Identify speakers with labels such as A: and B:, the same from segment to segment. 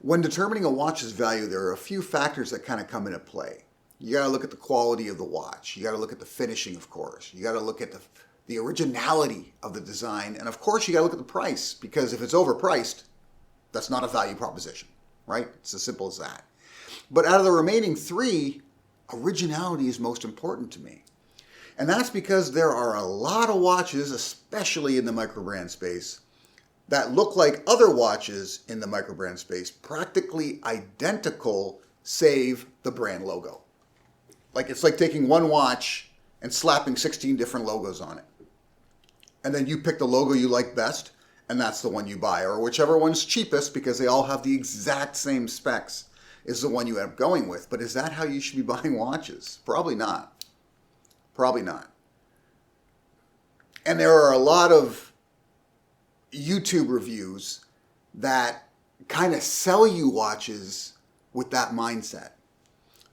A: When determining a watch's value, there are a few factors that kind of come into play. You got to look at the quality of the watch. You got to look at the finishing, of course. You got to look at the originality of the design. And of course, you got to look at the price, because if it's overpriced, that's not a value proposition, right? It's as simple as that. But out of the remaining three, originality is most important to me. And that's because there are a lot of watches, especially in the microbrand space, that look like other watches in the microbrand space, practically identical, save the brand logo. Like it's like taking one watch and slapping 16 different logos on it. And then you pick the logo you like best, and that's the one you buy. Or whichever one's cheapest, because they all have the exact same specs, is the one you end up going with. But is that how you should be buying watches? Probably not. Probably not. And there are a lot of YouTube reviews that kind of sell you watches with that mindset,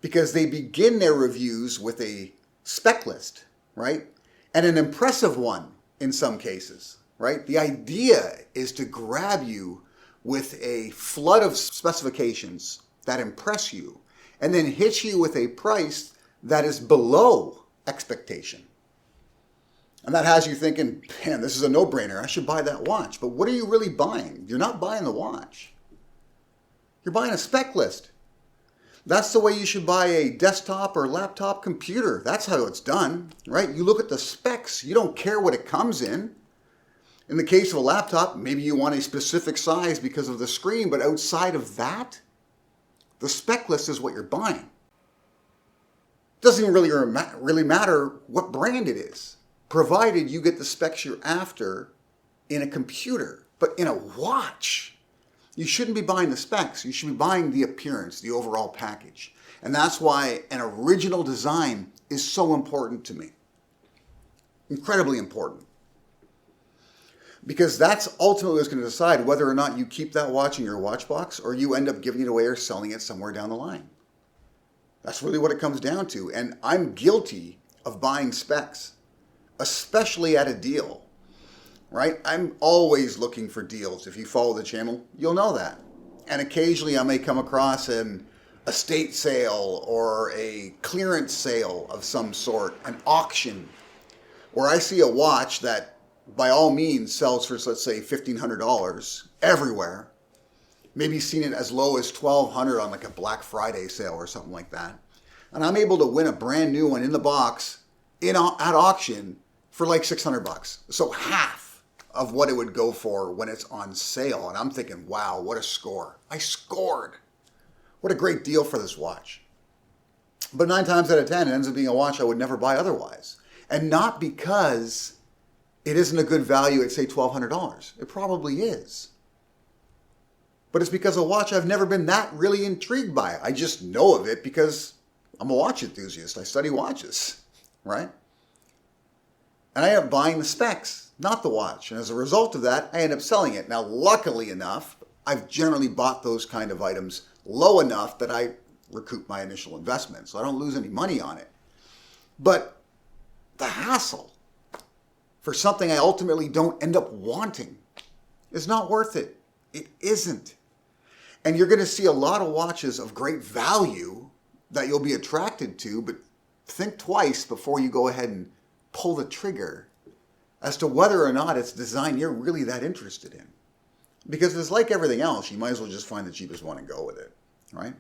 A: because they begin their reviews with a spec list, right? And an impressive one in some cases, right? The idea is to grab you with a flood of specifications that impress you and then hit you with a price that is below expectation. And that has you thinking, man, this is a no-brainer. I should buy that watch. But what are you really buying? You're not buying the watch. You're buying a spec list. That's the way you should buy a desktop or laptop computer. That's how it's done, right? You look at the specs. You don't care what it comes in. In the case of a laptop, maybe you want a specific size because of the screen, but outside of that, the spec list is what you're buying. It doesn't really matter what brand it is, provided you get the specs you're after in a computer. But in a watch, you shouldn't be buying the specs. You should be buying the appearance, the overall package. And that's why an original design is so important to me. Incredibly important. Because that's ultimately what's going to decide whether or not you keep that watch in your watch box or you end up giving it away or selling it somewhere down the line. That's really what it comes down to. And I'm guilty of buying specs, especially at a deal, right? I'm always looking for deals. If you follow the channel, you'll know that. And occasionally I may come across an estate sale or a clearance sale of some sort, an auction, where I see a watch that by all means sells for, let's say, $1,500 everywhere. Maybe seen it as low as $1,200 on like a Black Friday sale or something like that. And I'm able to win a brand new one in the box at auction for like $600. So half of what it would go for when it's on sale. And I'm thinking, wow, what a score. I scored. What a great deal for this watch. But 9 times out of 10, it ends up being a watch I would never buy otherwise. And not because it isn't a good value at, say, $1,200. It probably is. But it's because a watch I've never been that really intrigued by. I just know of it because I'm a watch enthusiast. I study watches, right? And I end up buying the specs, not the watch. And as a result of that, I end up selling it. Now, luckily enough, I've generally bought those kind of items low enough that I recoup my initial investment, so I don't lose any money on it. But the hassle for something I ultimately don't end up wanting is not worth it. It isn't. And you're going to see a lot of watches of great value that you'll be attracted to, but think twice before you go ahead and pull the trigger as to whether or not it's design you're really that interested in. Because it's like everything else, you might as well just find the cheapest one and go with it, right?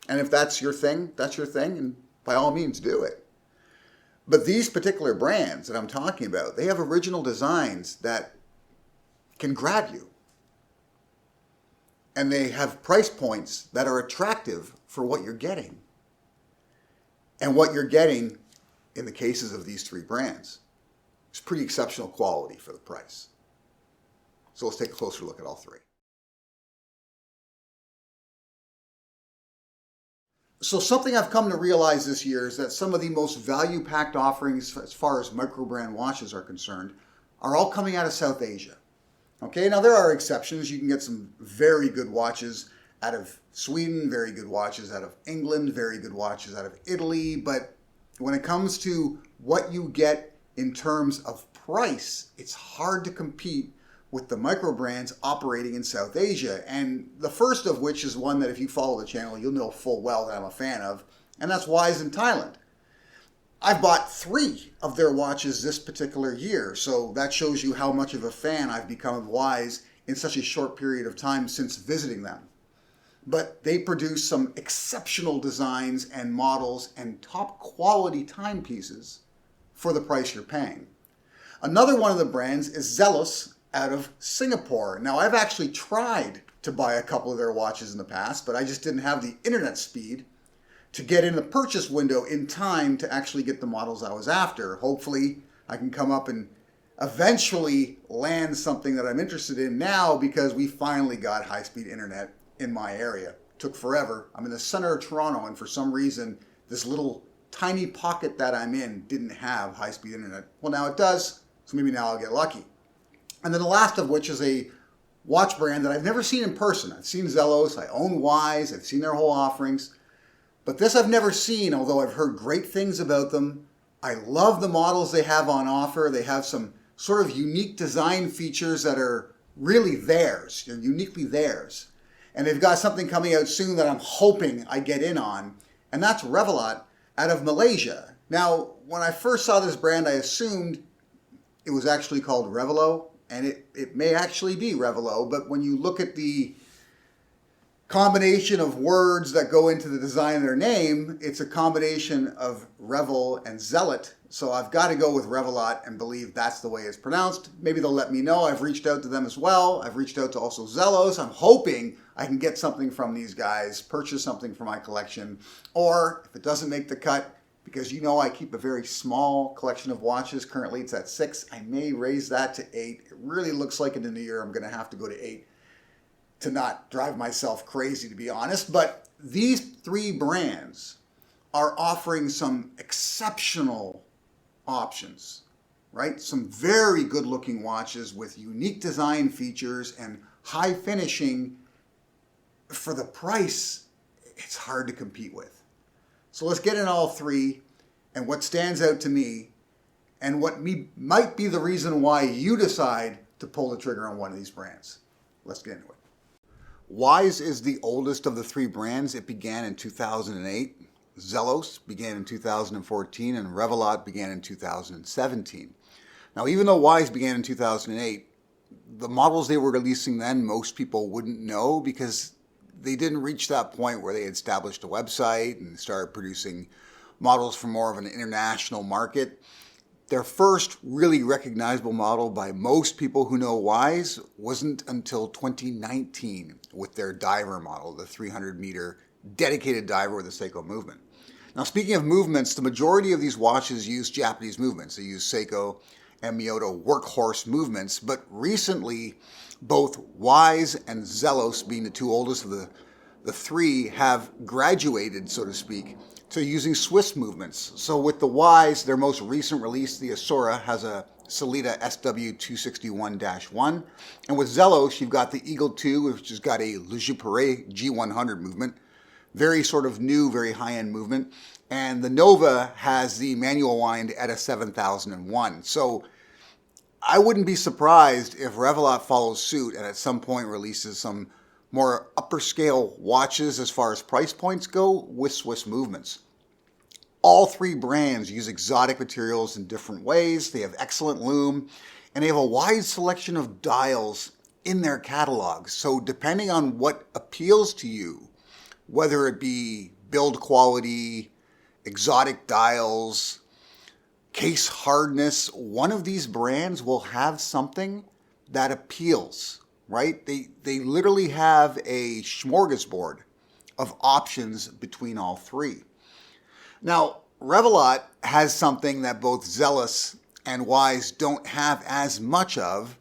A: And if that's your thing, and by all means do it. But these particular brands that I'm talking about, they have original designs that can grab you. And they have price points that are attractive for what you're getting. And what you're getting, in the cases of these 3 brands, is pretty exceptional quality for the price. So let's take a closer look at all 3. So something I've come to realize this year is that some of the most value-packed offerings as far as microbrand watches are concerned are all coming out of South Asia. Okay, now there are exceptions. You can get some very good watches out of Sweden, very good watches out of England, very good watches out of Italy. But when it comes to what you get in terms of price, it's hard to compete with the Microbrands operating in South Asia. And the first of which is one that if you follow the channel, you'll know full well that I'm a fan of, and that's Wise in Thailand. I've bought 3 of their watches this particular year, so that shows you how much of a fan I've become of Wise in such a short period of time since visiting them. But they produce some exceptional designs and models and top quality timepieces for the price you're paying. Another one of the brands is Zelos out of Singapore. Now, I've actually tried to buy a couple of their watches in the past, but I just didn't have the internet speed to get in the purchase window in time to actually get the models I was after. Hopefully, I can come up and eventually land something that I'm interested in now because we finally got high-speed internet in my area. Took forever. I'm in the center of Toronto, and for some reason, this little tiny pocket that I'm in didn't have high-speed internet. Well, now it does, so maybe now I'll get lucky. And then the last of which is a watch brand that I've never seen in person. I've seen Zelos, I own Wise, I've seen their whole offerings, but this I've never seen, although I've heard great things about them. I love the models they have on offer. They have some sort of unique design features that are really theirs, they're uniquely theirs. And they've got something coming out soon that I'm hoping I get in on, and that's Revelat out of Malaysia. Now, when I first saw this brand, I assumed it was actually called Revelo, and it may actually be Revelo, but when you look at the combination of words that go into the design of their name, it's a combination of Revel and Zealot. So I've got to go with Revelat and believe that's the way it's pronounced. Maybe they'll let me know. I've reached out to them as well. I've reached out to also Zelos. I'm hoping I can get something from these guys, purchase something for my collection, or if it doesn't make the cut, because you know I keep a very small collection of watches. Currently it's at 6. I may raise that to 8. It really looks like in the new year I'm going to have to go to 8 to not drive myself crazy, to be honest. But these 3 brands are offering some exceptional options, right? Some very good looking watches with unique design features and high finishing. For the price, it's hard to compete with. So let's get in all 3 and what stands out to me and what might be the reason why you decide to pull the trigger on one of these brands. Let's get into it. Wise is the oldest of the 3 brands. It began in 2008. Zelos began in 2014, and Revelat began in 2017. Now, even though Wise began in 2008, the models they were releasing then, most people wouldn't know because they didn't reach that point where they had established a website and started producing models for more of an international market. Their first really recognizable model by most people who know Wise wasn't until 2019 with their diver model, the 300-meter dedicated diver with a Seiko movement. Now, speaking of movements, the majority of these watches use Japanese movements. They use Seiko and Miyota workhorse movements, but recently, both Wise and Zelos, being the 2 oldest of the 3, have graduated, so to speak, to using Swiss movements. So with the Wise, their most recent release, the Asura, has a Sellita SW261-1. And with Zelos, you've got the Eagle 2, which has got a Le Juperay G100 movement. Very sort of new, very high-end movement. And the Nova has the manual wind at a 7001. So I wouldn't be surprised if Revelat follows suit and at some point releases some more upper scale watches as far as price points go with Swiss movements. All 3 brands use exotic materials in different ways. They have excellent lume, and they have a wide selection of dials in their catalogs. So depending on what appeals to you, whether it be build quality, exotic dials, case hardness, one of these brands will have something that appeals, right? They literally have a smorgasbord of options between all 3. Now, Revelat has something that both Zelos and Wise don't have as much of,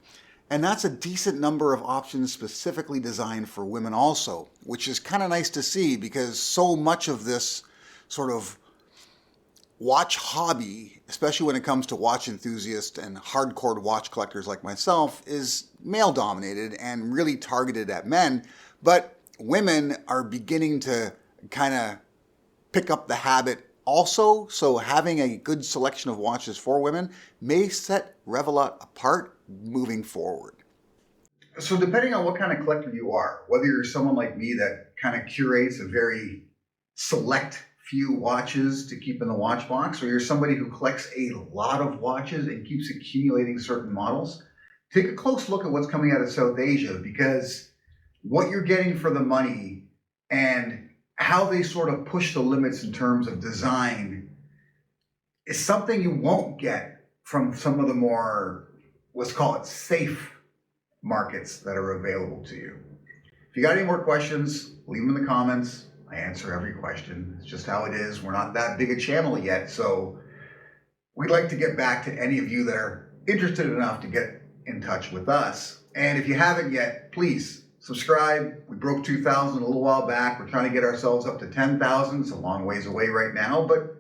A: and that's a decent number of options specifically designed for women also, which is kind of nice to see because so much of this sort of watch hobby, especially when it comes to watch enthusiasts and hardcore watch collectors like myself, is male dominated and really targeted at men. But women are beginning to kind of pick up the habit also. So having a good selection of watches for women may set Revelat apart moving forward. So depending on what kind of collector you are, whether you're someone like me that kind of curates a very select few watches to keep in the watch box, or you're somebody who collects a lot of watches and keeps accumulating certain models, take a close look at what's coming out of South Asia, because what you're getting for the money and how they sort of push the limits in terms of design is something you won't get from some of the more, let's call it, safe markets that are available to you. If you got any more questions, leave them in the comments. I answer every question. It's just how it is. We're not that big a channel yet, so we'd like to get back to any of you that are interested enough to get in touch with us. And if you haven't yet, please subscribe. We broke 2,000 a little while back. We're trying to get ourselves up to 10,000. It's a long ways away right now, but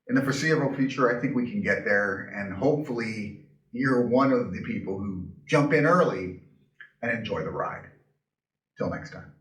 A: in the foreseeable future, I think we can get there, and hopefully you're one of the people who jump in early and enjoy the ride. Till next time.